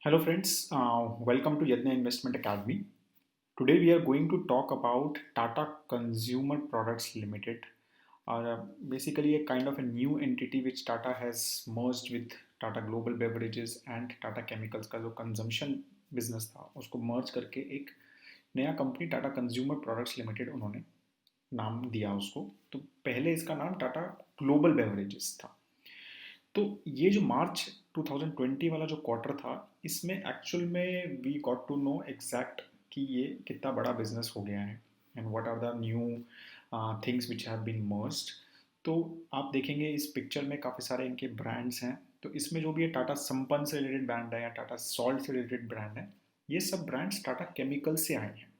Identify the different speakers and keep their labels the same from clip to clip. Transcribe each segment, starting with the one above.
Speaker 1: Hello, friends. Welcome to Yadnya Investment Academy. Today, we are going to talk about Tata Consumer Products Limited, or basically a kind of a new entity which Tata has merged with Tata Global Beverages and Tata Chemicals का जो consumption business था उसको मर्ज करके एक नया company Tata consumer products limited उन्होंने नाम दिया उसको। तो पहले इसका नाम टाटा ग्लोबल बेवरेजेस था। तो ये जो मार्च 2020 वाला जो क्वार्टर था, इसमें एक्चुअल में we got to know exact कि ये कितना बड़ा बिजनेस हो गया है and what are the new things which have been merged. तो आप देखेंगे इस पिक्चर में काफ़ी सारे इनके ब्रांड्स हैं। तो इसमें जो भी है टाटा संपन्न से रिलेटेड ब्रांड है या टाटा सॉल्ट से रिलेटेड ब्रांड है, ये सब ब्रांड्स टाटा केमिकल से आए हैं।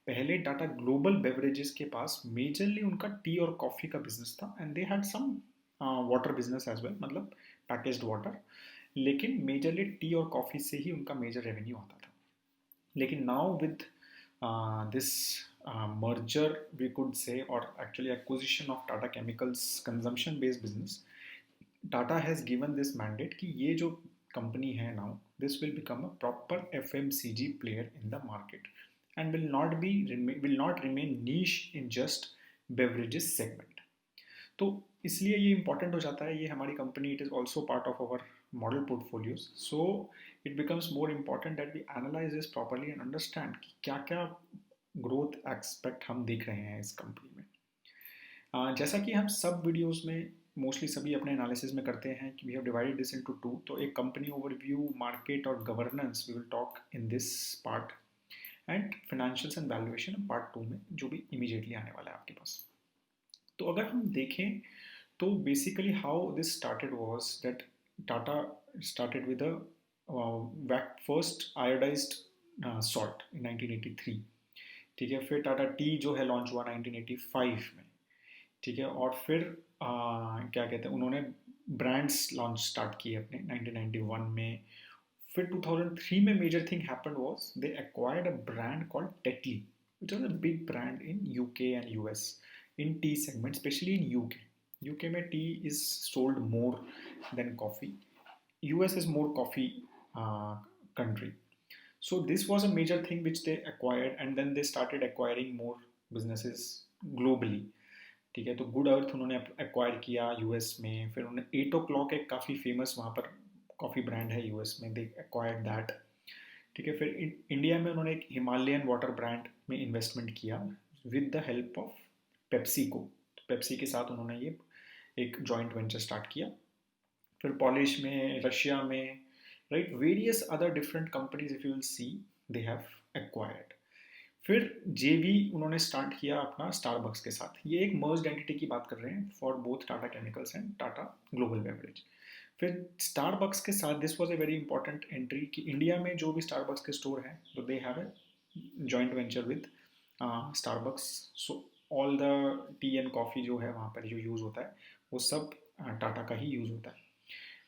Speaker 1: पहले टाटा ग्लोबल बेवरेजेस के पास मेजरली उनका टी और कॉफ़ी का बिजनेस था and they had some water business as well, मतलब पैकेज्ड वाटर। लेकिन मेजरली टी और कॉफ़ी से ही उनका मेजर रेवेन्यू आता था। लेकिन now with this merger, we could say, or actually acquisition of Tata Chemicals consumption based business, Tata has given this mandate कि ये जो company है now, this will become a proper FMCG player in the market and will not remain niche in just beverages segment. तो इसलिए ये important हो जाता है, ये हमारी company, it is also part of our model portfolios. So it becomes more important that we analyse this properly and understand कि क्या क्या ग्रोथ एक्सपेक्ट हम देख रहे हैं इस कंपनी में। जैसा कि हम सब वीडियोस में मोस्टली सभी अपने एनालिसिस में करते हैं कि we have divided this into two. तो एक कंपनी ओवरव्यू, मार्केट और governance we will talk in this part, and financials and valuation part two में, जो भी इमीडिएटली आने वाला है आपके पास। तो अगर हम देखें तो basically how this started was that Tata started with first iodised salt in 1983। ठीक है, फिर टाटा टी जो है लॉन्च हुआ 1985 में। ठीक है, और फिर क्या कहते हैं, उन्होंने ब्रांड्स लॉन्च स्टार्ट किए अपने 1991 में। फिर 2003 में major thing happened was they acquired a brand called Tetley, which was a big brand in UK and US in tea segment, especially in UK. UK में tea is sold more than coffee. US is more coffee country. So this was a major thing which they acquired, and then they started acquiring more businesses globally. ठीक है, तो good अर्थ उन्होंने acquire किया US में। फिर उन्होंने 8 o'clock एक काफ़ी फेमस वहाँ पर कॉफ़ी ब्रांड है यूएस में, दे एक्वायर्ड दैट। ठीक है, फिर इंडिया में उन्होंने एक हिमालयन वाटर ब्रांड में इन्वेस्टमेंट किया with the help of Pepsi को। तो पेप्सी के साथ उन्होंने ये एक जॉइंट वेंचर स्टार्ट किया। फिर पॉलिश में, रशिया में, right, various other different companies if you will C they have acquired. फिर जेवी उन्होंने स्टार्ट किया अपना स्टारबक्स के साथ। ये एक मर्ज्ड एंटिटी की बात कर रहे हैं for both Tata chemicals and Tata global beverage. फिर स्टारबक्स के साथ this was a very important entry कि इंडिया में जो भी स्टारबक्स के स्टोर हैं तो they have a joint venture with Starbucks. So all the T and coffee जो है वहाँ पर जो यूज़ होता है वो सब टाटा का ही यूज़ होता है,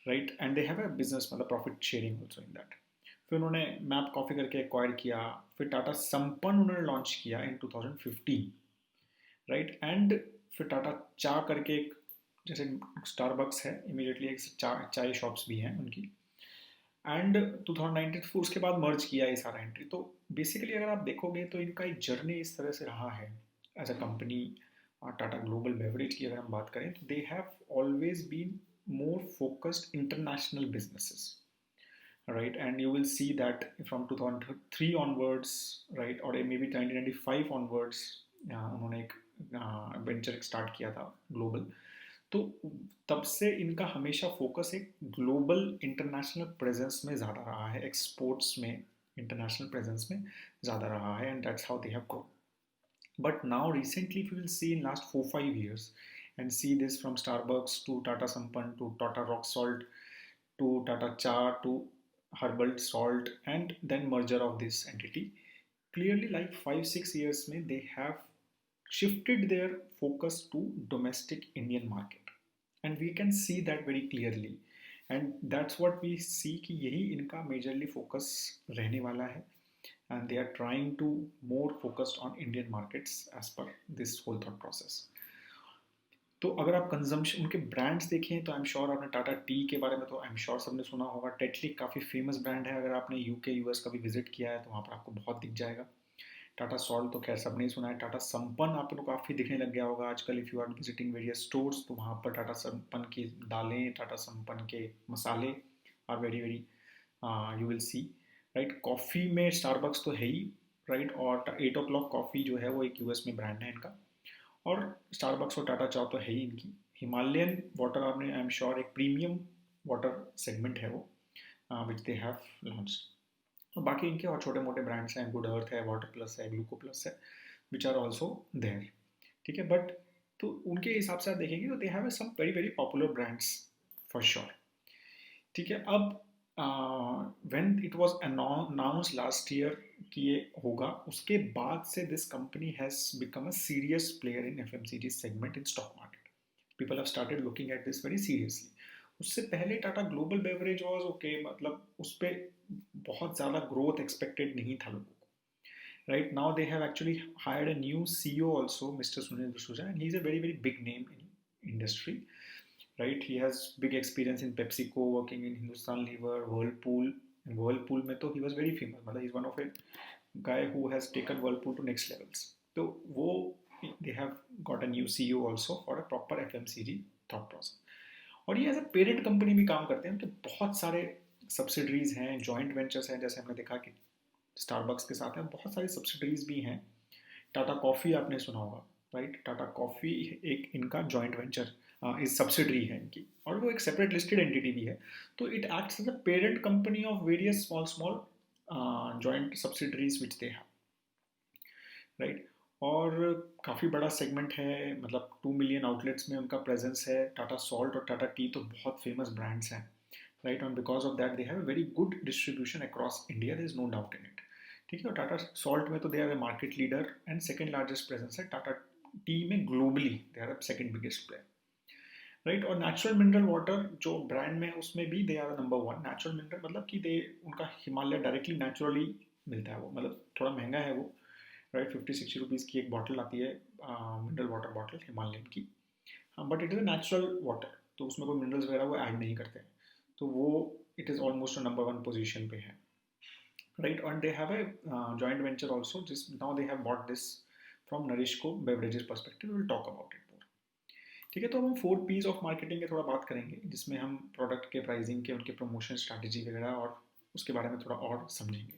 Speaker 1: right. And they have a business, मतलब profit sharing also in that. फिर उन्होंने मैप कॉफ़ी करके एक्वायर किया। फिर टाटा संपन्न उन्होंने लॉन्च किया इन 2015, राइट। एंड फिर टाटा चा करके एक, जैसे स्टारबक्स है इमीडिएटली एक चाय शॉप्स भी हैं उनकी। एंड 2019 फिर उसके बाद मर्ज किया ये सारा एंट्री। तो बेसिकली अगर आप देखोगे तो इनका एक जर्नी इस तरह से रहा है as a company. Tata global beverage की अगर हम बात करें तो they have always been more focused international businesses, right? And you will see that from 2003 onwards, right, or maybe 1995 onwards, उन्होंने एक वेंचर स्टार्ट किया था ग्लोबल। तो तब से इनका हमेशा फोकस एक ग्लोबल इंटरनेशनल प्रेजेंस में ज़्यादा रहा है, एक्सपोर्ट्स में इंटरनेशनल प्रेजेंस में ज़्यादा रहा है, and that's how they have grown. But now recently, if you will see in last 4-5 years, and see this from Starbucks to Tata Sampann to Tata Rock Salt to Tata Cha to Herbal Salt, and then merger of this entity, clearly like 5-6 years mein they have shifted their focus to domestic Indian market, and we can see that very clearly, and that's what we see कि यही इनका majorly focus रहने वाला है, and they are trying to more focused on Indian markets as per this whole thought process. तो अगर आप consumption उनके ब्रांड्स देखें तो आई एम श्योर आपने टाटा टी के बारे में तो आई एम श्योर सबने सुना होगा। टेटली काफ़ी फेमस ब्रांड है, अगर आपने यूके यूएस कभी विजिट किया है तो वहाँ पर आपको बहुत दिख जाएगा। टाटा सॉल्ट तो खैर सबने ही सुना है। टाटा संपन्न आपको काफ़ी दिखने लग गया होगा आजकल, if you are visiting various stores तो वहाँ पर टाटा संपन्न की दालें, टाटा संपन्न के मसाले are very very you will see, right. Coffee में स्टारबक्स तो है ही, राइट। और 8 o'clock कॉफ़ी जो है वो एक यूएस में ब्रांड है इनका, और स्टारबक्स और टाटा चाय तो है ही इनकी। हिमालयन वाटर आपने आई एम श्योर एक प्रीमियम वाटर सेगमेंट है वो विच दे हैव लॉन्च। और बाकी इनके और छोटे मोटे ब्रांड्स हैं, गुड अर्थ है, वाटर प्लस है, ग्लूको प्लस है, विच आर ऑल्सो देयर, ठीक है। बट तो उनके हिसाब से आप देखेंगे तो they have some very very popular brands for sure, ठीक है। अब when it was announce last year कि ये होगा, उसके बाद से this company has become a serious player in FMCG segment in stock market. People have started looking at this very seriously. उससे पहले Tata global beverage was okay, मतलब उस पर बहुत ज़्यादा ग्रोथ एक्सपेक्टेड नहीं था लोगों को, right now they have actually hired a new CEO also, Mr. Sunil D'Souza, and he's a very very big name in industry, right? He has big experience in PepsiCo, working in Hindustan Lever, Whirlpool, and Whirlpool mein to he was very famous, मतलब he's one of a guy who has taken Whirlpool to next levels. तो वो they have got a new CEO also for a proper FMCG thought process, और ये as a parent company भी काम करते हैं, तो बहुत सारे सब्सिडरीज हैं, जॉइंट वेंचर्स हैं, जैसे हमने देखा कि स्टारबक्स के साथ हैं, बहुत सारी सब्सिडरीज भी हैं। टाटा कॉफ़ी आपने सुना होगा, राइट। टाटा कॉफ़ी एक इनका जॉइंट वेंचर इस सब्सिडरी है इनकी, और वो एक सेपरेट लिस्टेड एंटिटी भी है। तो it acts as a parent company of various small small joint subsidiaries which they have, right. और काफ़ी बड़ा सेगमेंट है, मतलब 2 मिलियन आउटलेट्स में उनका प्रेजेंस है। टाटा सॉल्ट और टाटा टी तो बहुत फेमस ब्रांड्स हैं, right. And because of that they have a very good distribution across India, there is no doubt in it, ठीक है। और टाटा सॉल्ट में तो they are a market leader, and second largest presence है। Tata tea में globally they are second biggest player, right. और natural mineral water जो brand में है उसमें भी they are number one. Natural mineral मतलब कि दे उनका हिमालय डायरेक्टली नेचुरली मिलता है, वो मतलब थोड़ा महंगा है वो, राइट। 50-60 रुपीज़ की एक बॉटल आती है मिनरल वाटर बॉटल हिमालयन की, हाँ, but it is a natural water, तो उसमें कोई मिनरल्स वगैरह वो ऐड नहीं करते हैं, तो वो it is almost number one position पे है, राइट। और they have a joint venture also, जिस now they have bought this from NourishCo beverages perspective, will talk about it more, ठीक है। तो अब हम 4 P's ऑफ मार्केटिंग के थोड़ा बात करेंगे, जिसमें हम प्रोडक्ट के प्राइसिंग के, उनके प्रमोशन स्ट्रैटेजी वगैरह और उसके बारे में थोड़ा और समझेंगे।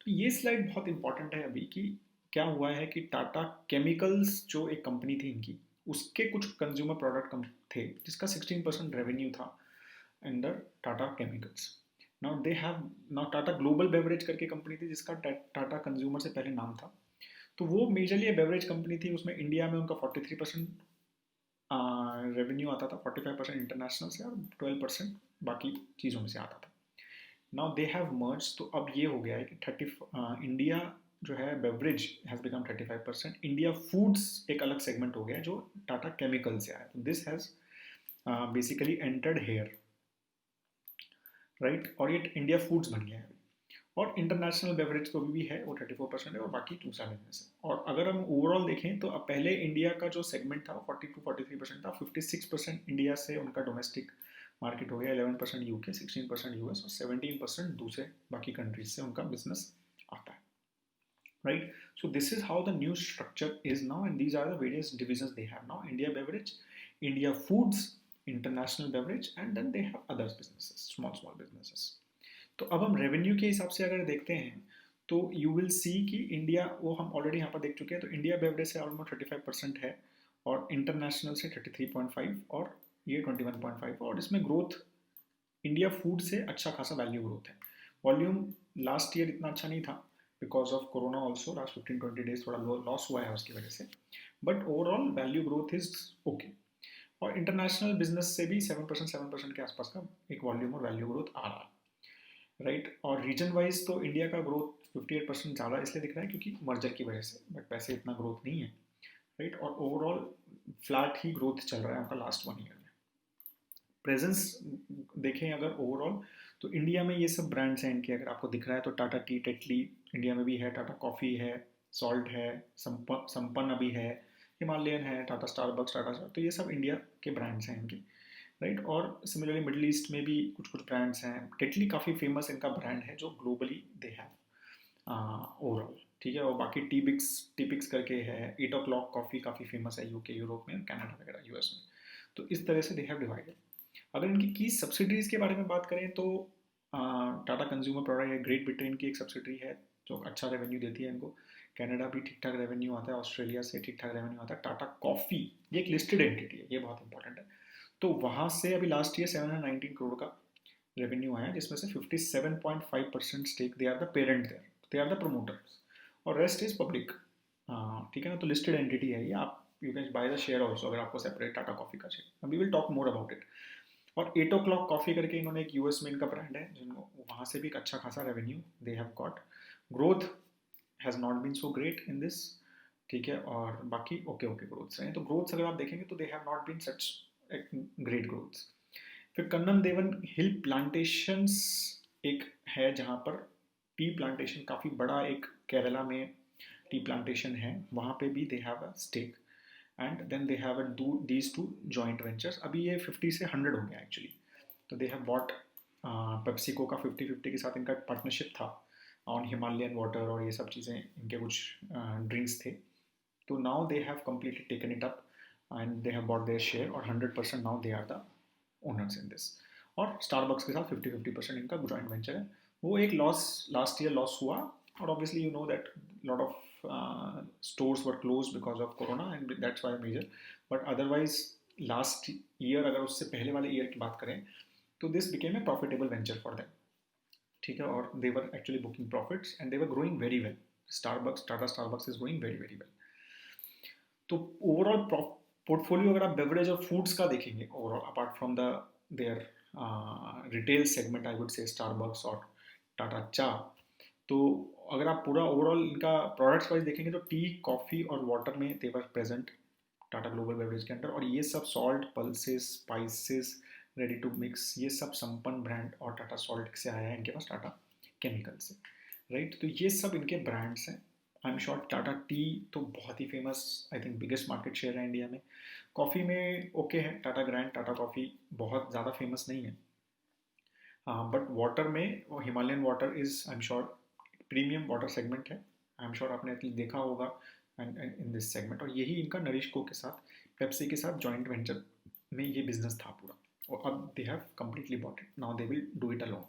Speaker 1: तो ये स्लाइड बहुत इंपॉर्टेंट है अभी कि क्या हुआ है कि टाटा केमिकल्स जो एक कंपनी थी इनकी, उसके कुछ कंज्यूमर प्रोडक्ट थे जिसका 16% रेवेन्यू था under Tata chemicals. Now they have, now Tata global beverage करके कंपनी थी जिसका टाटा कंज्यूमर से पहले नाम था, तो वो मेजरली बेवरेज कंपनी थी। उसमें इंडिया में उनका 43% रेवेन्यू आता था, 45% इंटरनेशनल से और 12% बाकी चीज़ों में से आता था। नाउ दे हैव मर्ज, तो अब ये हो गया है कि 30 इंडिया जो है beverage has become 35%, India foods एक अलग सेगमेंट हो गया जो टाटा केमिकल से आया, तो this has basically entered here, right. और ये इंडिया फूड्स बन गया है। और इंटरनेशनल बेवरेज तो भी है, वो 34% है, और बाकी दूसरा बिजनेस है। और अगर हम ओवरऑल देखें तो अब पहले इंडिया का जो सेगमेंट था वो 42-43% था, 56% इंडिया से उनका डोमेस्टिक मार्केट हो गया, 11% यूके, 16% यूएस और 17% दूसरे बाकी कंट्रीज से उनका बिजनेस आता है, right. So this is how the new structure is now, and these are the various divisions they have now: India beverage, India foods, international beverage, and then they have others businesses, small small businesses. तो अब हम revenue के हिसाब से अगर देखते हैं तो यू विल सी कि इंडिया, वो हम ऑलरेडी यहाँ पर देख चुके हैं, तो इंडिया बेवरेज से ऑलमोस्ट 35% है, और इंटरनेशनल से 33.5, और ये 21.5, और इसमें ग्रोथ इंडिया फूड से अच्छा खासा वैल्यू ग्रोथ है। वॉल्यूम लास्ट ईयर इतना अच्छा नहीं था because of corona also, last 15-20 days थोड़ा लॉस हुआ है उसकी वजह से, but overall value growth is okay. और इंटरनेशनल बिजनेस से भी 7% के आसपास का एक वॉल्यूम और वैल्यू ग्रोथ आ रहा है, राइट। और रीजन वाइज तो इंडिया का ग्रोथ 58% ज़्यादा इसलिए दिख रहा है क्योंकि मर्जर की वजह से, बट वैसे इतना ग्रोथ नहीं है, राइट। और ओवरऑल फ्लैट ही ग्रोथ चल रहा है आपका लास्ट 1 ईयर में। प्रेजेंस देखें अगर ओवरऑल, तो इंडिया में ये सब ब्रांड्स हैं इनके, अगर आपको दिख रहा है तो टाटा टी, टेटली इंडिया में भी है, टाटा कॉफ़ी है, सॉल्ट है, संपन्न अभी है, हिमालयन है, टाटा स्टारबक्स, टाटा चाय, तो ये सब इंडिया के ब्रांड्स हैं इनके, राइट। और सिमिलरली मिडल ईस्ट में भी कुछ कुछ ब्रांड्स हैं। टेटली काफ़ी फेमस इनका ब्रांड है जो ग्लोबली दे हैव ओवरऑल, ठीक है। और बाकी टीपिक्स करके है, 8 o'clock कॉफ़ी काफ़ी फेमस है यूके, यूरोप में, कनाडा वगैरह, यूएस में। तो इस तरह से दे हैव डिवाइडेड। अगर इनकी की सब्सिडीज के बारे में बात करें तो टाटा कंज्यूमर प्रोडक्ट है, ग्रेट ब्रिटेन की एक सब्सिडरी है जो अच्छा रेवेन्यू देती है इनको। कनाडा भी ठीक ठाक रेवेन्यू आता है, ऑस्ट्रेलिया से ठीक ठाक रेवेन्यू आता है। टाटा कॉफ़ी ये एक लिस्टेड एंटिटी है, ये बहुत इंपॉर्टेंट है। तो वहाँ से अभी लास्ट ईयर 719 करोड़ का रेवेन्यू आया, जिसमें से 57.5% stake they are the parent there, they are the promoters, और रेस्ट इज पब्लिक। ठीक है ना, तो लिस्टेड एंटिटी है ये। आप you can buy the share also अगर आपको सेपरेट टाटा कॉफी का share. We will talk more about it. और 8 o'clock कॉफी करके इन्होंने एक यूएस में इनका ब्रांड है, जिनको वहाँ से भी एक अच्छा खासा revenue they have got. Growth has not been so great in this, ठीक है। और बाकी ओके ओके ग्रोथ्स हैं। तो ग्रोथ्स अगर आप देखेंगे तो they have not been such great growths. फिर कन्नन देवन हिल प्लांटेशंस एक है जहाँ पर टी प्लांटेशन काफ़ी बड़ा एक केरला में टी प्लांटेशन है, वहाँ पे भी they have a stake. And then they have these two joint ventures. अभी ये 50 से 100 हो गया एक्चुअली। तो दे हैव बॉट पेप्सिको का 50-50 के साथ इनका पार्टनरशिप था ऑन हिमालयन वाटर और ये सब चीज़ें, इनके कुछ ड्रिंक्स थे। तो now they have completely taken it up and they have bought their share, और 100% now they are the owners in this. और स्टारबक्स के साथ 50-50% इनका जॉइंट वेंचर है। वो एक लॉस, लास्ट ईयर लॉस हुआ, और obviously you know that lot of stores were closed because of corona, and that's why major, but otherwise last year अगर उससे पहले वाले ईयर की बात करें तो this became a profitable venture for them, ठीक है। और they were actually booking profits and they were growing very well. Tata Starbucks is growing very very well. तो ओवरऑल पोर्टफोलियो अगर आप बेवरेज और फूड्स का देखेंगे overall, apart from the their retail segment, I would say Starbucks और टाटा चा, तो अगर आप पूरा ओवरऑल इनका प्रोडक्ट्स वाइज देखेंगे तो टी, कॉफ़ी और वाटर में they were present Tata global beverage के अंदर। और ये सब salt, pulses, spices, ready to mix, ये सब संपन्न ब्रांड और टाटा सॉल्ट से आया है इनके पास, टाटा केमिकल से, राइट। तो ये सब इनके ब्रांड्स हैं। I am sure Tata tea तो बहुत ही famous, I think biggest market share है इंडिया में। कॉफ़ी में ओके है, टाटा ग्रैंड, टाटा कॉफ़ी बहुत ज़्यादा फेमस नहीं है। बट वाटर में वो Himalayan water is, I am sure, premium water segment है। आई एम श्योर आपने एटलीस्ट देखा होगा इन दिस सेगमेंट। और यही इनका नरिशको के साथ, पेप्सी के साथ जॉइंट वेंचर में ये बिजनेस था पूरा, और अब दे have completely bought it, now they will do it alone.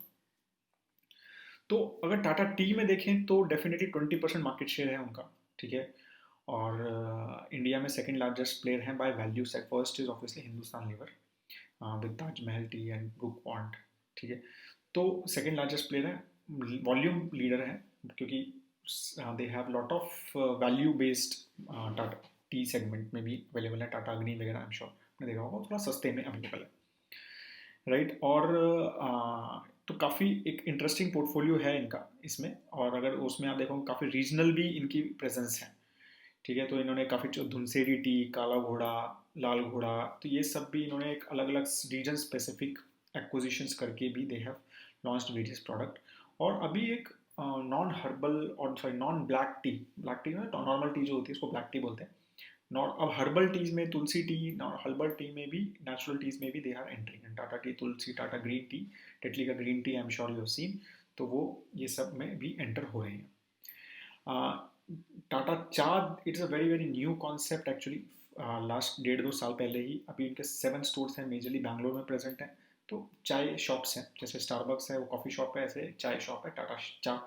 Speaker 1: तो अगर टाटा टी में देखें तो डेफिनेटली 20% मार्केट शेयर है उनका, ठीक है। और इंडिया में सेकंड लार्जेस्ट प्लेयर है by value set. First is obviously Hindustan Lever with Taj Mahal tea and Brooke Bond, ठीक है। तो सेकंड लार्जेस्ट प्लेयर है, वॉल्यूम लीडर है, क्योंकि they have lot of value based Tata tea segment में भी अवेलेबल है। टाटा अग्नि वगैरह आई एम श्योर आपने देखा होगा, थोड़ा सस्ते में अवेलेबल है, राइट। और तो काफ़ी एक इंटरेस्टिंग पोर्टफोलियो है इनका इसमें। और अगर उसमें आप देखो काफ़ी रीजनल भी इनकी प्रेजेंस है, ठीक है। तो इन्होंने काफ़ी धुनसेरी टी, काला घोड़ा, लाल घोड़ा, तो ये सब भी इन्होंने एक अलग अलग रीजन स्पेसिफिक एक्विजिशंस करके भी they have launched various product. और अभी एक नॉन हर्बल और सॉरी नॉन ब्लैक टी ना, नॉर्मल टी जो होती है उसको ब्लैक टी बोलते हैं। नॉट अब हर्बल टीज में तुलसी टी, हर्बल टी में भी, नेचुरल टीज में भी they are entering. Tata tea Tulsi, Tata green tea, Tetley का green tea I am sure you have seen, तो वो ये सब में भी एंटर हो रहे हैं। टाटा चाय it's a very very new concept actually. Last 1.5-2 साल पहले ही, अभी इनके 7 स्टोर्स हैं, मेजरली बैंगलोर में प्रेजेंट हैं। तो चाय शॉप्स हैं, जैसे स्टारबक्स है वो कॉफ़ी शॉप है, ऐसे चाय शॉप है टाटा चाय,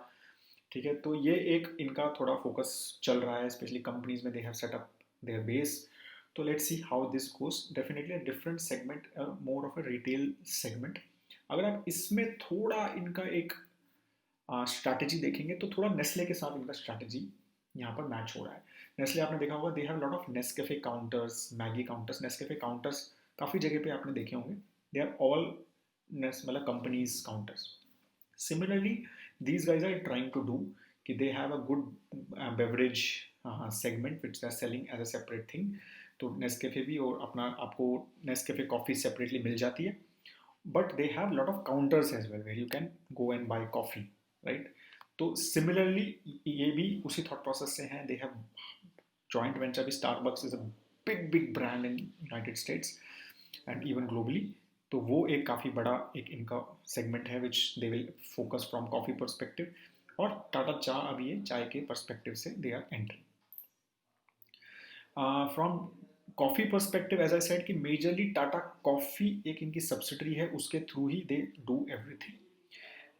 Speaker 1: ठीक है। तो ये एक इनका थोड़ा फोकस चल रहा है, स्पेशली कंपनीज में they have set up their base. तो let's see how this goes. Definitely different segment, more of a retail segment. अगर आप इसमें थोड़ा इनका एक स्ट्रैटेजी देखेंगे तो थोड़ा नेस्ले के साथ इनका स्ट्रैटेजी यहाँ पर मैच हो रहा है। नेस्ले आपने देखा होगा, दे have lot of Nescafe counters, Maggi counters. Nescafe counters काफ़ी जगह पे आपने देखे होंगे, दे आर ऑल मतलब companies counters. Similarly, these guys are trying to do कि they have a good beverage segment which they are selling as a separate thing. तो Nescafe भी और अपना आपको नेस्कैफे कॉफ़ी सेपरेटली मिल जाती है, but they have lot of counters as well where you can go and buy coffee, right. तो similarly ये भी उसी थॉट प्रोसेस से हैं। दे हैव joint venture भी Starbucks is a big brand in United States and even globally. तो वो एक काफ़ी बड़ा एक इनका सेगमेंट है which they will focus from coffee perspective, और टाटा चाय अभी ये चाय के परस्पेक्टिव से they are entering from coffee perspective. As I said कि मेजरली टाटा कॉफ़ी एक इनकी सब्सिडरी है, उसके थ्रू ही they do everything,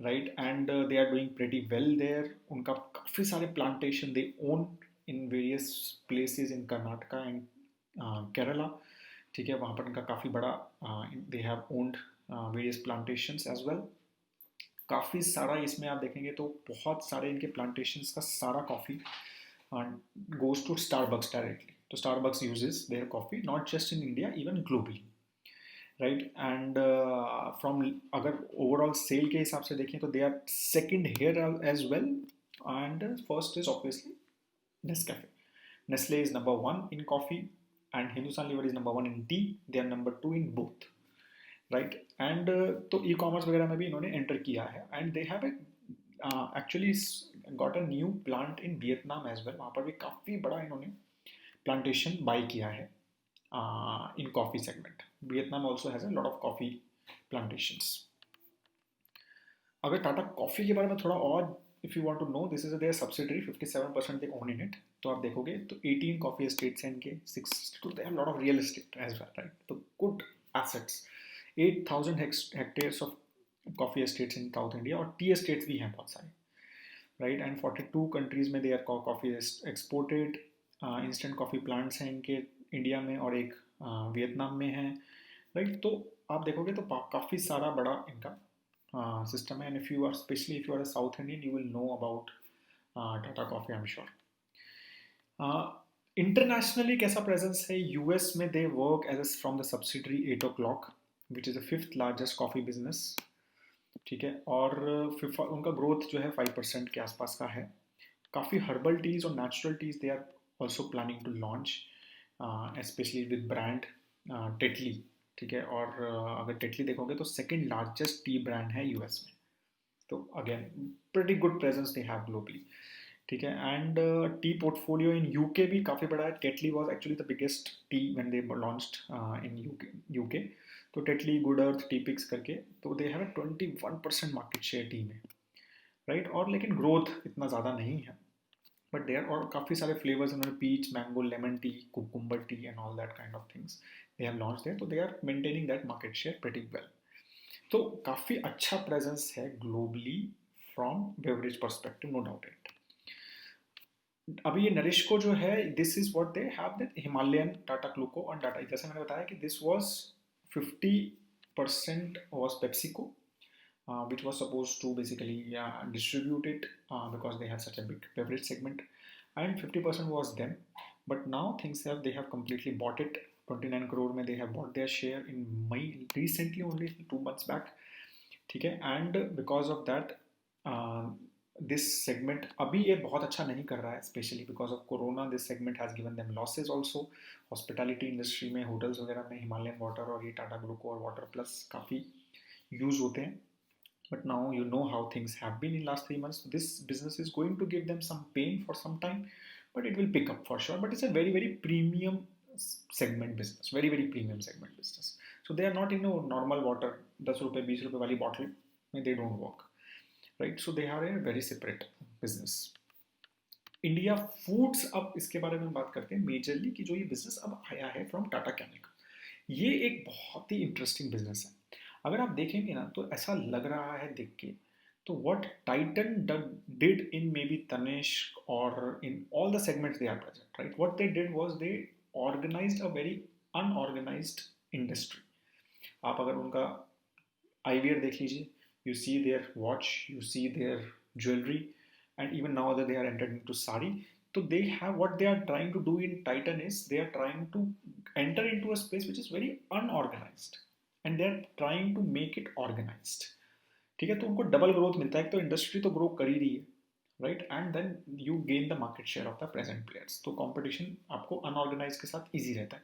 Speaker 1: right, and they are doing pretty well there. उनका काफ़ी सारे plantation they own in various places in Karnataka and Kerala. ठीक है, वहाँ पर उनका काफ़ी बड़ा they have owned various plantations as well. काफ़ी सारा इसमें आप देखेंगे तो बहुत सारे इनके प्लांटेशंस का सारा coffee goes to Starbucks directly. So Starbucks uses their coffee not just in India, even globally, right? And from अगर overall sale के हिसाब से देखें तो they are second here as well, and first is obviously Nescafe. Nestle is number one in coffee, and Hindustan Lever is number one in tea. They are number two in both, right? And तो e-commerce वगैरह में भी इन्होंने enter किया है, and they have a actually got a new plant in Vietnam as well. वहाँ पर भी काफ़ी बड़ा इन्होंने प्लांटेशन बाई किया है in coffee segment. Vietnam also has a lot of coffee plantations. अगर टाटा कॉफ़ी के बारे में थोड़ा और if you want to know, this is their subsidiary, 57% they own in it. तो आप देखोगे तो 18 कॉफ़ी एस्टेट्स हैं इनके, 6 they have lot of real estate as well, right. तो good assets, 8,000 hectares of coffee estates in south India, और tea estates भी हैं बहुत सारे, राइट. एंड 42 कंट्रीज में they are coffee exported. Instant coffee plants हैं इनके इंडिया में, और एक वियतनाम में है, राइट. तो आप देखोगे तो काफ़ी सारा बड़ा इनका सिस्टम है. And if you are specially if you are a south Indian, you will know about Tata coffee, I am sure. Internationally कैसा प्रेजेंस है? यूएस में they work as from the subsidiary 8 o'clock, which is the 5th largest coffee business. ठीक है, और उनका growth जो है 5% के आसपास का है. काफ़ी हर्बल टीज़ और natural teas they are also planning to launch, specially with brand Tetley. ठीक है, और अगर टेटली देखोगे तो सेकंड लार्जेस्ट टी ब्रांड है यूएस में. तो again pretty good presence they have globally. ठीक है, and tea portfolio in UK भी काफ़ी बड़ा है. Tetley was actually the biggest tea when they launched in UK. तो Tetley, Good Earth, Teapigs करके, तो they have 21% market share T में, राइट. और लेकिन ग्रोथ इतना ज़्यादा नहीं है, बट देयर और काफ़ी सारे फ्लेवर्स उन्होंने, peach, mango, lemon tea, cucumber tea and all that kind of things they have launch there. तो they are maintaining that market share pretty well. तो काफ़ी अच्छा प्रेजेंस है globally from beverage perspective, no doubt it. अभी ये Nourishco जो है, this is what they have, that Himalayan, Tata Gluco और टाटा, जैसे मैंने बताया कि this was 50% was PepsiCo, which was supposed to basically distribute it because they have such a big beverage segment, and 50% was them. But now they have completely bought it. 29 crore में they have bought their share in May, recently, only 2 months back. ठीक है, and because of that this segment अभी ये बहुत अच्छा नहीं कर रहा है, specially because of corona. This segment has given them losses also. Hospitality industry में, होटल्स वगैरह में हिमालयन वाटर और ये टाटा ग्लूको और वाटर प्लस काफ़ी यूज़ होते हैं. But now you know how things have been in last 3 months. This business is going to give them some pain for some time, but it will pick up for sure. But it's a very premium segment business, very premium segment business. So they are not in a normal water 10 रुपए 20 रुपए वाली bottle में, they don't work, right? So they are a very separate business. India foods, अब इसके बारे में बात करते हैं मेजरली कि जो ये बिजनेस अब आया है फ्रॉम टाटा केमिकल, ये एक बहुत ही इंटरेस्टिंग बिजनेस है. अगर आप देखेंगे ना तो ऐसा लग रहा है देख के, तो what Titan did in maybe Tanishq और in all the segments they are present, right, what they did was they organized a very unorganized industry. आप अगर उनका आईवीआर देख लीजिए, you see their watch, you see their jewellery, and even now that they are entered into sari. So they have, what they are trying to do in Titan is they are trying to enter into a space which is very unorganized, and they are trying to make it organized. ठीक है, तो उनको double growth मिलता है. तो industry तो grow कर ही रही है, right, and then you gain the market share of the present players. तो कॉम्पिटिशन आपको अनऑर्गेनाइज के साथ ईजी रहता है.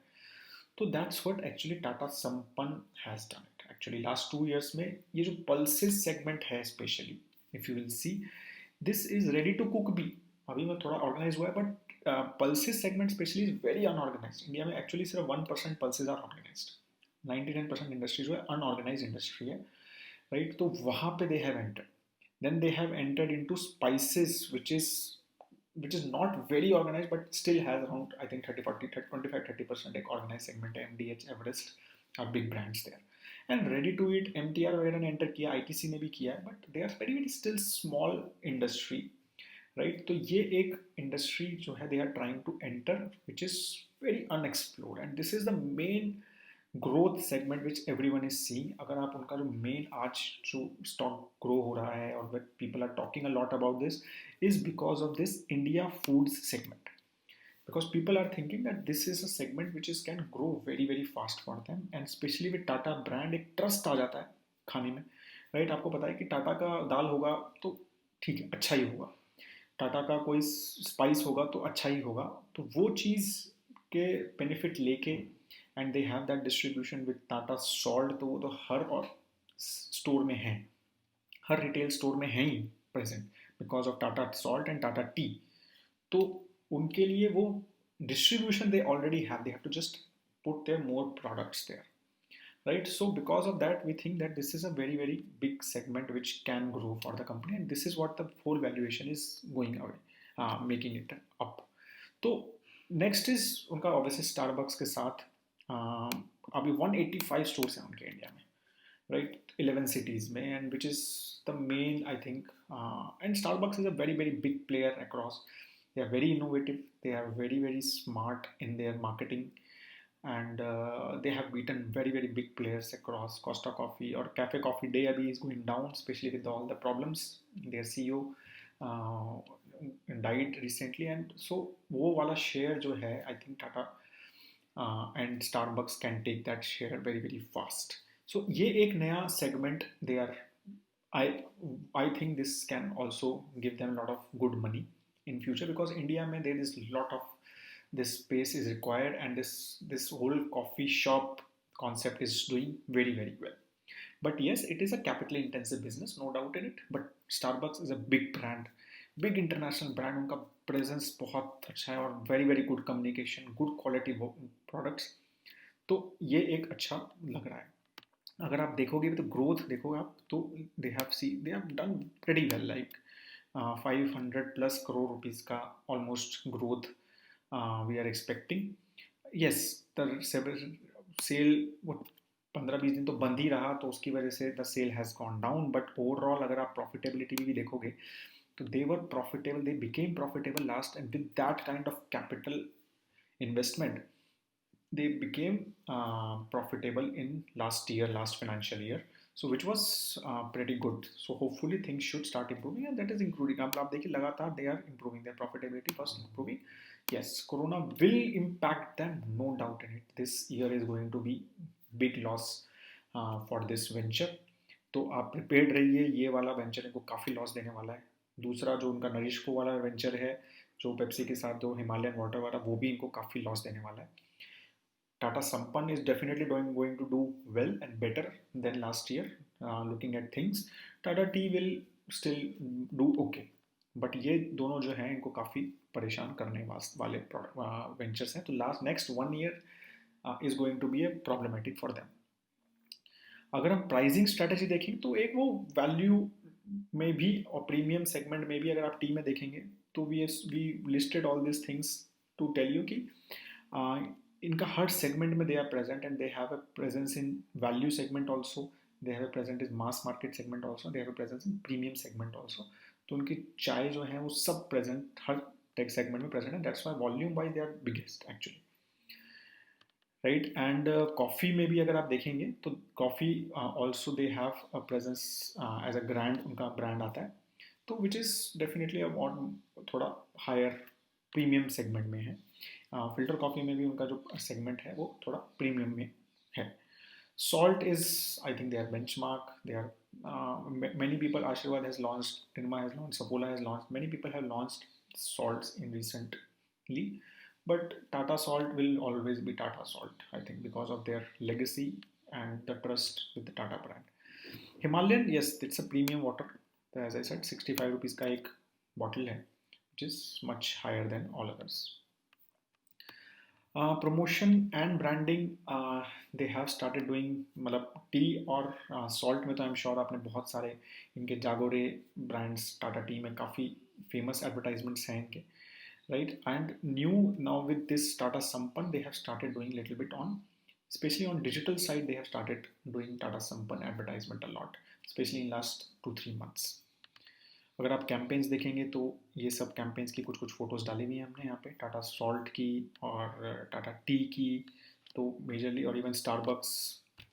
Speaker 1: तो that's what actually Tata Sampann has done it. Actually last 2 years में ये जो पल्सेस सेगमेंट है, specially if you will see, this is ready to cook भी. अभी मैं थोड़ा ऑर्गेनाइज हुआ है, but pulses segment specially is very unorganised. India में एक्चुअली सिर्फ 1% पल्सेस आर ऑर्गेनाइज्ड. 99% इंडस्ट्री जो है अनऑर्गेनाइज्ड इंडस्ट्री है, राइट. तो वहाँ पे they have entered. Then they have entered into spices which is not very organized but still has around I think 30 40 30, 25 30% एक organized segment है. MDH, Everest are big brands there. And ready to eat MTR वगैरह ने enter किया, ITC ने भी किया है, but they are very very still small industry, right. तो ये एक इंडस्ट्री जो है they are trying to enter which is very unexplored and this is the main growth segment which every one is seeing. अगर आप उनका जो main आज जो स्टॉक ग्रो हो रहा है और people are talking a lot about this is because of this India foods segment, because people are thinking that this is a segment which is can grow very very fast for them, and especially with Tata brand एक trust आ जाता है खाने में, right. आपको पता है कि टाटा का दाल होगा तो ठीक है, अच्छा ही होगा. टाटा का कोई स्पाइस होगा तो अच्छा ही होगा. तो वो चीज़ के बेनिफिट लेके and they have that distribution with Tata salt, तो वो तो हर और स्टोर में है, हर रिटेल स्टोर में है ही present because of Tata salt and Tata tea. तो उनके लिए वो distribution they already have, they have to just put their more products there, right. So because of that we think that this is a very very big segment which can grow for the company, and this is what the whole valuation is going away, making it up. तो next is उनका obviously Starbucks के साथ अभी 185 stores हैं उनके India में, right, 11 cities में, and which is the main I think, and Starbucks is a very very big player across. They are very innovative, they are very very smart in their marketing, and they have beaten very very big players across. Costa Coffee or Cafe Coffee Day abhi is going down, especially with all the problems. Their CEO died recently, and so वो वाला share जो है I think Tata and Starbucks can take that share very very fast. So ये एक नया segment they are, I think this can also give them a lot of good money in future, because India में there is a lot of this space is required, and this whole coffee shop concept is doing very very well. But yes, it is a capital intensive business, no doubt in it, but Starbucks is a big brand, big international brand. उनका presence बहुत अच्छा है और very very good communication, good quality products. तो ये एक अच्छा लग रहा है. अगर आप देखोगे तो ग्रोथ देखोगे आप तो they have done pretty well, like 500 plus crore rupees का almost growth we are expecting. Yes, the sale वो 15-20 दिन तो बंद ही रहा, तो उसकी वजह से the sale has gone down, but overall अगर आप profitability भी देखोगे तो they were profitable, they became profitable last, and with that kind of capital investment they became profitable in last financial year, so which was pretty good. So hopefully things should start improving, and that is including आप देखिए लगातार they are improving, their profitability was improving. Yes, corona will impact them, no doubt in it. This year is going to be big loss for this venture. तो आप prepared रहिए, ये वाला venture इनको काफ़ी लॉस देने वाला है. दूसरा जो उनका नरिश्को वाला वेंचर है जो पेप्सी के साथ जो हिमालयन वाटर वाला, वो भी इनको काफ़ी लॉस देने वाला है. Tata Sampann is definitely going to do well and better than last year. Looking at things, Tata Tea will still do okay. But ये दोनों जो हैं इनको काफ़ी परेशान करने वाले वेंचर्स हैं. तो next 1 year is going to be a problematic for them. अगर हम प्राइसिंग स्ट्रेटजी देखें तो एक वो वैल्यू में भी और प्रीमियम सेगमेंट में भी अगर आप टी में देखेंगे तो we listed all this things to tell you कि इनका हर सेगमेंट में they are present, and they have a presence in value segment also, they have a present in mass market segment also, they have a presence in premium segment also. तो उनकी चाय जो है वो सब प्रेजेंट हर टेक सेगमेंट में प्रेजेंट है. That's why volume wise they are biggest actually, right. And coffee में भी अगर आप देखेंगे तो coffee also they have a presence as a brand, उनका ब्रांड आता है, तो विच इज़ डेफिनेटली थोड़ा हायर प्रीमियम सेगमेंट में है. फिल्टर कॉफ़ी में भी उनका जो सेगमेंट है वो थोड़ा प्रीमियम में है. Salt is, I think they are benchmark. They are many people. Ashirwad has launched, Tinma has launched, Sapola has launched. Many people have launched salts in recently, but Tata Salt will always be Tata Salt, I think, because of their legacy and the trust with the Tata brand. Himalayan, yes, it's a premium water. As I said, 65 rupees का एक bottle है, which is much higher than all others. Promotion and branding, they have started doing, मतलब T और salt में तो आई am sure आपने बहुत सारे इनके जागोरे ब्रांड्स टाटा टी में काफ़ी फेमस एडवर्टाइजमेंट्स हैं इनके, right? And new now with this Tata Sampann, they have started doing little bit on, especially on digital side, they have started doing Tata Sampann advertisement a lot, especially in last 2-3 months. अगर आप campaigns देखेंगे तो ये सब campaigns की कुछ कुछ photos डाली हुई हैं हमने यहाँ पे, टाटा सॉल्ट की और टाटा टी की, तो मेजरली, और even Starbucks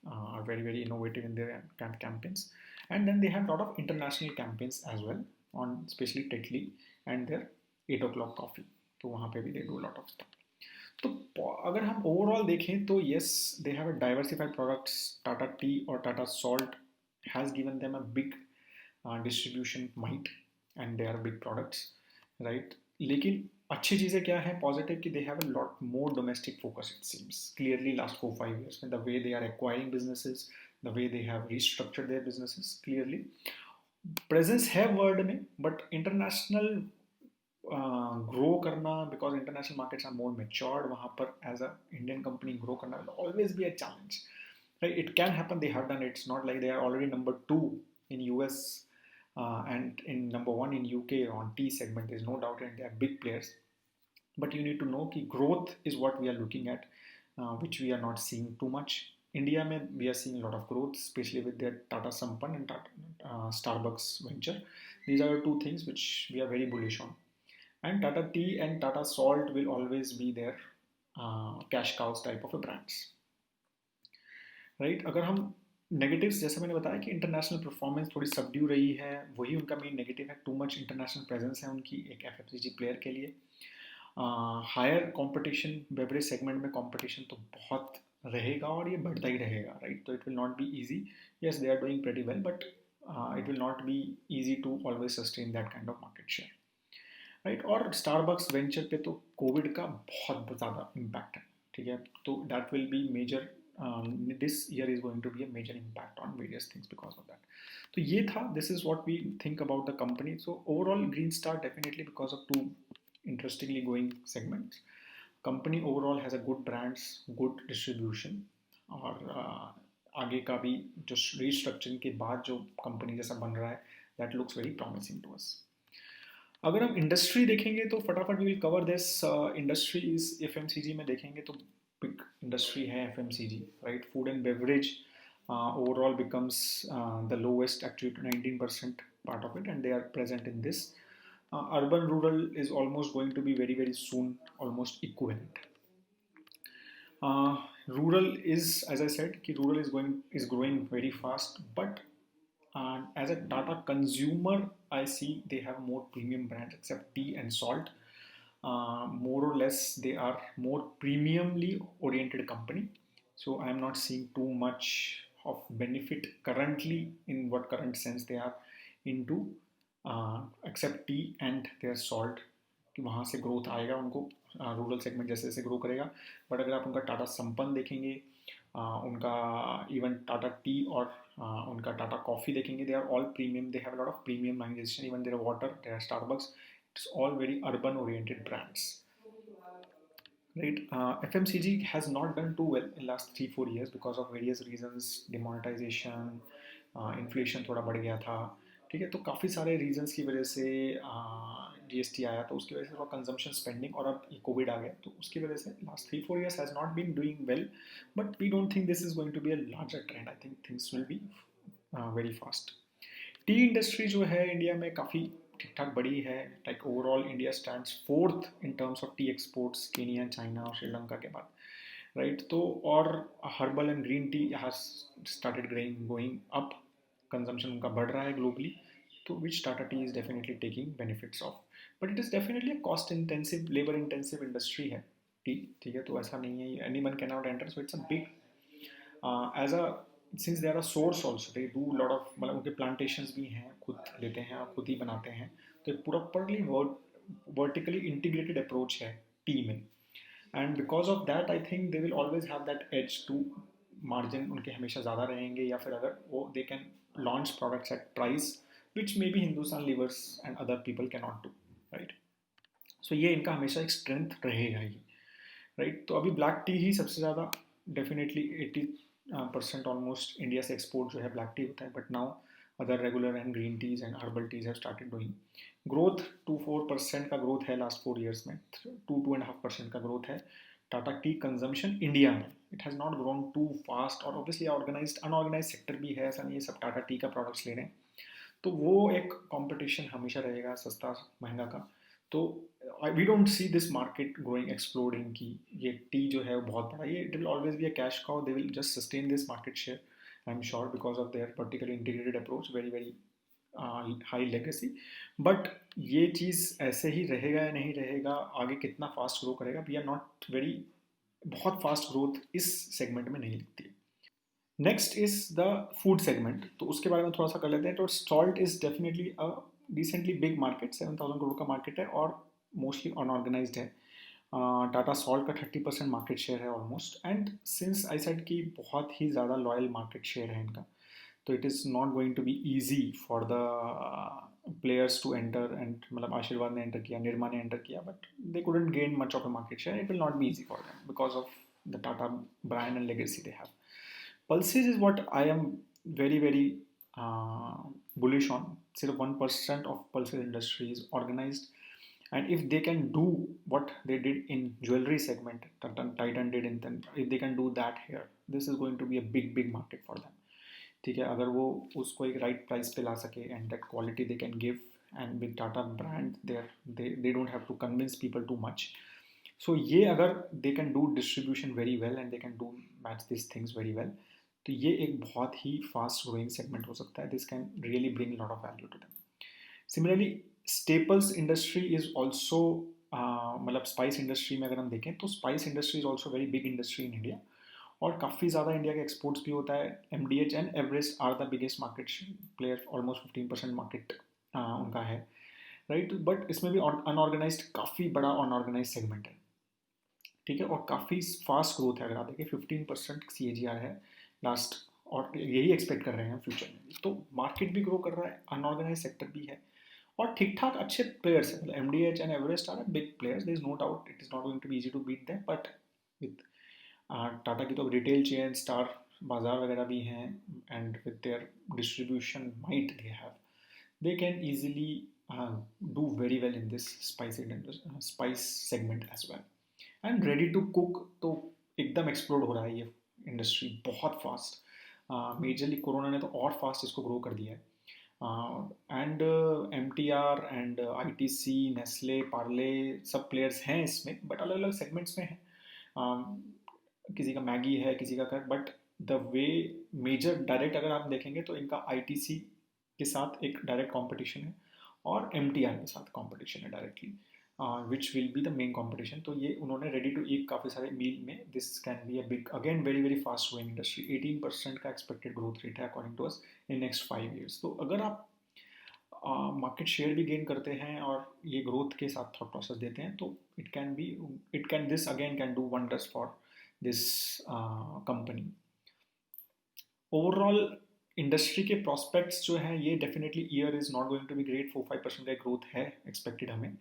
Speaker 1: are very very innovative in their campaigns, and then they have a lot of international campaigns as well on especially Tetley and their 8 o'clock coffee, तो वहाँ पे भी they do a lot of stuff. तो अगर हम overall देखें तो yes, they have a diversified products. Tata tea or Tata salt has given them a big distribution might, and they are big products, right? लेकिन अच्छी चीज़ें क्या है पॉजिटिव कि they have a lot more domestic focus it seems clearly last 4-5 years में, the way they are acquiring businesses, the way they have restructured their businesses, clearly presence है world में, but international grow करना, because international markets are more matured, वहाँ पर as a Indian company grow करना will always be a challenge, right? It can happen, they have done, it's not like they are already number 2 in US and in number 1 in UK on tea segment. There's no doubt, and they are big players. But you need to know that growth is what we are looking at, which we are not seeing too much. India mein we are seeing a lot of growth, especially with their Tata Sampann and Starbucks venture. These are the two things which we are very bullish on. And Tata Tea and Tata Salt will always be their cash cows type of a brands, right? अगर हम negatives, जैसे मैंने बताया कि international performance थोड़ी subdue रही है, वही उनका मेन नेगेटिव है, टू मच इंटरनेशनल प्रेजेंस है उनकी एक एफएमसीजी प्लेयर के लिए। हायर कंपटीशन, बेवरेज सेगमेंट में कंपटीशन तो बहुत रहेगा और ये बढ़ता ही रहेगा, राइट? तो it will not be easy, yes they are doing pretty well, but it will not be easy to always sustain that kind of market share, right? और स्टारबक्स वेंचर पे तो कोविड का बहुत ज़्यादा इम्पैक्ट है, ठीक है? तो that will be major, this year is going to be a major impact on various things because of that. तो ये था, this is what we think about the company. So overall Green Star definitely because of two interestingly going segments. Company overall has a good brands, good distribution, और आगे का भी जो restructuring के बाद जो कंपनी जैसा बन रहा है, that looks very promising to us. अगर हम इंडस्ट्री देखेंगे तो फटाफट we will cover this industry is, FMCG में देखेंगे तो बिग इंडस्ट्री है FMCG, right? Food and beverage overall becomes the lowest, actually 19% part of it, and they are present in this. Urban rural is almost going to be very very soon almost equivalent. Rural is, as I said, कि rural is growing very fast, but as a Tata consumer, I see they have more premium brands except tea and salt. More or less, they are more premiumly oriented company. So I am not seeing too much of benefit currently in what current sense they are into, except tea and their salt, कि वहाँ से growth आएगा उनको, rural segment जैसे जैसे grow करेगा। But अगर आप उनका टाटा संपन्न देखेंगे, उनका इवन टाटा टी और उनका टाटा कॉफ़ी देखेंगे, they are all premium, they have a lot of premiumisation, even their water, their Starbucks, it's all very urban oriented brands, right? FMCG has not done too well in last 3-4 years because of various reasons, demonetization, inflation थोड़ा बढ़ गया था, ठीक है? तो काफ़ी सारे reasons की वजह से जीएसटी आया, तो उसकी वजह से थोड़ा कंजम्पशन स्पेंडिंग, और अब कोविड आ गया, तो उसकी वजह से last 3-4 years has not been doing well, but we don't think this is going to be a larger trend, I think things will be very fast. Tea industry जो है India में काफ़ी ठीक ठाक बड़ी है, like overall India stands 4th in terms of tea exports, Kenya, China और श्रीलंका के बाद, राइट? तो और herbal and green tea has started going up, consumption उनका बढ़ रहा है ग्लोबली, तो which Tata tea is definitely taking benefits of, but it is definitely a cost intensive, labour intensive industry है टी, ठीक है? तो ऐसा नहीं है any one can not enter, so it's a big, as a since they are a source also, they do lot of, मतलब उनके plantations भी हैं, खुद लेते हैं और खुद ही बनाते हैं, तो एक प्रॉपरली वर्टिकली इंटीग्रेटेड अप्रोच है टी में, and because of that I think they will always have that edge to, margin उनके हमेशा ज़्यादा रहेंगे, या फिर अगर वो they can launch products at price which may be Hindustan Lever's and other people can not do, right? So ये इनका हमेशा एक स्ट्रेंथ रहेगा ही, राइट। तो अभी ब्लैक टी ही सबसे ज़्यादा, डेफिनेटली 80% ऑलमोस्ट इंडिया से एक्सपोर्ट जो है ब्लैक टी होता है, but now other regular and green teas and herbal teas have started doing growth. 2-4% का ग्रोथ है लास्ट 4 ईयर्स में, 2-2.5% का ग्रोथ है टाटा टी कंजम्पशन इंडिया में। It has not grown too fast, और ऑब्वियसली ऑर्गेनाइज्ड अनऑर्गेनाइज सेक्टर भी है, ऐसा नहीं है सब टाटा टी का प्रोडक्ट्स ले रहे हैं। तो वो एक कंपटीशन हमेशा रहेगा सस्ता महंगा का। तो we don't see this market growing exploding की ये टी जो है वो बहुत बड़ा, ये it will always be a cash cow, they will just sustain this market share, I am sure, because of their particular integrated approach, very very high legacy. But ये चीज़ ऐसे ही रहेगा या नहीं रहेगा, आगे कितना फास्ट ग्रो करेगा, वी आर नॉट वेरी, बहुत फास्ट ग्रोथ इस सेगमेंट में नहीं दिखती है। Next is the food segment, तो उसके बारे में थोड़ा सा कर लेते हैं। तो salt is definitely a decently big market, 7,000 crore का मार्केट है और मोस्टली अनऑर्गेनाइज्ड है। टाटा सॉल्ट का 30% मार्केट शेयर है almost, and since I said कि बहुत ही ज़्यादा लॉयल मार्केट शेयर है इनका, तो it is not going to be easy for the players to enter, and मतलब आशीर्वाद ने एंटर किया, निर्मा ने एंटर किया, but they couldn't gain much of a market share, it will not be easy for them because of the Tata brand and legacy they have. Pulses is what I am very very bullish on. सिर्फ 1% of pulses industry is organized, and if they can do what they did in jewelry segment, Titan did in them, if they can do that here, this is going to be a big market for them. ठीक है, अगर वो उसको एक right price पे ला सके and that quality they can give, and with Tata brand they don't have to convince people too much. So ये अगर they can do distribution very well and they can do match this things very well, तो ये एक बहुत ही fast growing segment हो सकता है, this can really bring lot of value to them. Similarly staples industry is also, मतलब spice industry में अगर हम देखें तो spice industry is also very big industry in India, और काफ़ी ज़्यादा इंडिया के एक्सपोर्ट्स भी होता है। MDH and Everest are the biggest market player, almost 15% market उनका है, राइट। बट इसमें भी अनऑर्गेनाइज, काफ़ी बड़ा अनऑर्गेनाइज सेगमेंट है, ठीक है, और काफ़ी फास्ट ग्रोथ है। अगर आप देखें 15% CAGR है लास्ट, और यही एक्सपेक्ट कर रहे हैं फ्यूचर में, तो मार्केट भी ग्रो कर रहा है, अनऑर्गेनाइज सेक्टर भी है, और ठीक ठाक अच्छे प्लेयर्स हैं। मतलब MDH and Everest are big players, there is no doubt, it is not going to be easy to beat them, but with Tata की तो रिटेल चेन स्टार बाजार वगैरह भी हैं, and with their distribution might they have, they can easily do very well in this spice segment as well. And ready to cook तो एकदम explode हो रहा है ये इंडस्ट्री, बहुत फास्ट, मेजरली कोरोना ने तो और फास्ट इसको ग्रो कर दिया है। And MTR and ITC, Nestle, Parle, सब प्लेयर्स हैं इसमें, बट अलग अलग सेगमेंट्स में हैं। किसी का मैगी है, किसी का कर, but the way major direct अगर आप देखेंगे तो इनका ITC के साथ एक डायरेक्ट कंपटीशन है, और MTR के साथ कंपटीशन है directly, which will be the main competition. तो ये उन्होंने रेडी टू ईट काफ़ी सारे मील में, this can be a big again very very fast growing industry. 18% का एक्सपेक्टेड ग्रोथ रेट है according to us in next 5 years. तो अगर आप मार्केट शेयर भी गेन करते हैं और ये ग्रोथ के साथ थॉट प्रोसेस देते हैं, तो it can this again can do wonders for this company. Overall industry के प्रॉस्पेक्ट्स जो हैं, ये definitely year is not going to be great, 4-5% का ग्रोथ है एक्सपेक्टेड हमें,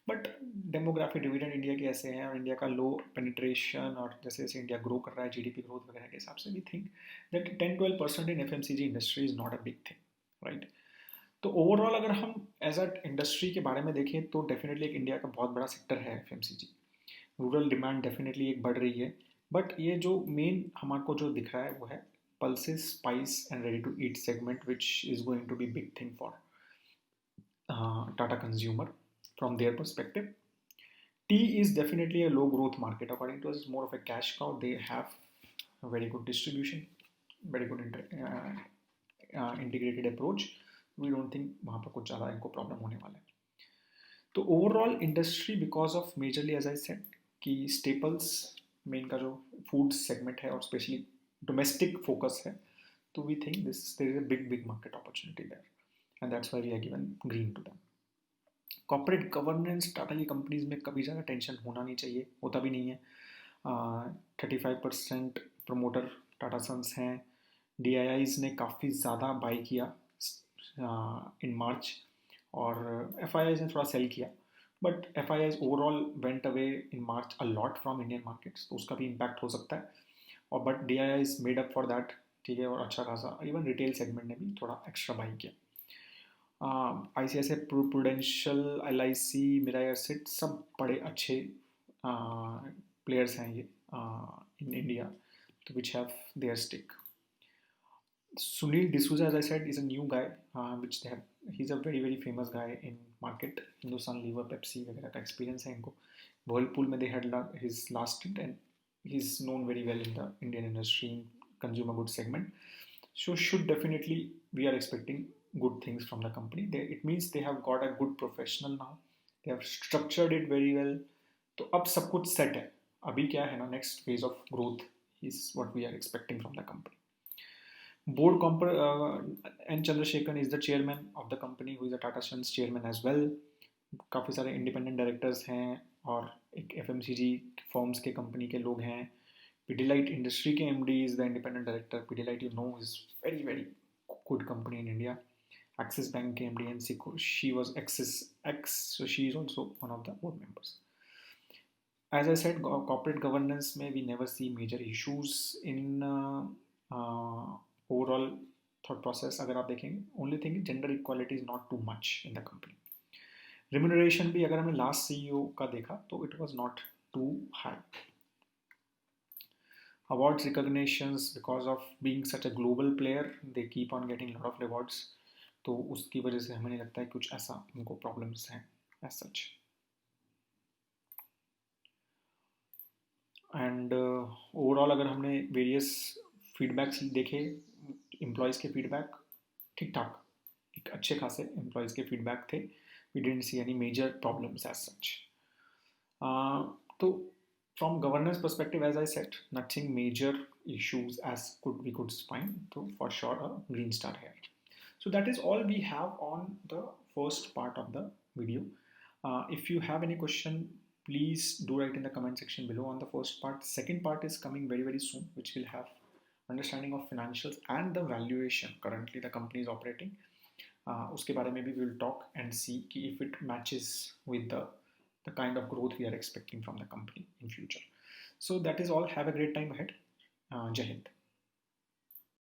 Speaker 1: बट डेमोग्राफिक डिविडेंड इंडिया के ऐसे हैं, और इंडिया का लो पेनिट्रेशन, और जैसे जैसे इंडिया ग्रो कर रहा है GDP ग्रोथ वगैरह के हिसाब से, we think that 10-12% in FMCG industry is not a big thing, right. तो ओवरऑल अगर हम एज अ इंडस्ट्री के बारे में देखें तो डेफिनेटली एक इंडिया का बहुत बड़ा सेक्टर है FMCG। रूरल डिमांड डेफिनेटली एक बढ़ रही है, बट ये जो मेन हमारे जो दिख रहा है वो है pulses, spice and ready to eat segment, which is going to be big thing for Tata consumer from their perspective. Tea is definitely a low growth market. According to us, it's more of a cash cow. They have a very good distribution, very good integrated approach. We don't think वहाँ पर कुछ ज़्यादा इनको problem होने वाला है। तो overall industry because of majorly as I said कि स्टेपल्स में इनका जो फूड सेगमेंट है और स्पेशली डोमेस्टिक फोकस है, तो we think this there is a big market opportunity there, and that's why we are given green to them. Corporate governance Tata की companies में कभी ज़्यादा टेंशन होना नहीं चाहिए, होता भी नहीं है। 35% प्रमोटर टाटा सन्स हैं। DIIs ने काफ़ी ज़्यादा बाई किया इन मार्च, और FIIs ने थोड़ा सेल किया, but FIIs overall went away in March a lot from Indian markets, तो उसका भी इम्पैक्ट हो सकता है। और but DII is made up for that, ठीक है, और अच्छा खासा इवन रिटेल सेगमेंट ने भी थोड़ा एक्स्ट्रा बाई किया। ICICI Prudential, LIC, Mirae asset, सब बड़े अच्छे प्लेयर्स हैं ये इन इंडिया, तो which have their stick. Sunil D'Souza, as I said, is a new guy, which they have. He's a very very famous guy in market. Hindustan Lever, Pepsi वगैरह का experience है इनको. Whirlpool में they had his last stint, and he's known very well in the Indian industry in consumer goods segment. So should definitely we are expecting good things from the company. It means they have got a good professional now. They have structured it very well. तो अब सब कुछ set है. अभी क्या है ना, next phase of growth is what we are expecting from the company. Board N. Chandrasekhan is the chairman of the company, who is a Tata Sons chairman as well. काफ़ी सारे इंडिपेंडेंट डायरेक्टर्स हैं और एक FMCG firms के company के लोग हैं. Pidilite industry के MD is the independent director. Pidilite, you know, is very very good company in India. Axis Bank के MD, and she was Axis X, so she is also one of the board members. As I said, corporate governance में we never see major issues in overall thought process. अगर आप देखेंगे, only thing is gender equality is not too much in the company. Remuneration भी अगर हमने last CEO का देखा तो it was not too high. Awards, recognitions, because of being such a global player, they keep on getting a lot of rewards. तो उसकी वजह से हमें नहीं लगता है कुछ ऐसा उनको problems हैं as such. एंड ओवरऑल अगर हमने वेरियस फीडबैक्स देखे, एम्प्लॉयज़ के फीडबैक ठीक ठाक, एक अच्छे खासे एम्प्लॉयज़ के फीडबैक थे. We didn't see any major problems as such. तो from governance perspective, as I said, nothing major issues as we could find, so for sure a green star here. So that is all we have on the first part of the video. If you have any question, please do write in the comment section below on the first part. Second part is coming very very soon, which will have understanding of financials and the valuation currently the company is operating. उसके बारे में भी we will talk and see कि if it matches with the kind of growth we are expecting from the company in future. So that is all. Have a great time ahead. Jai Hind.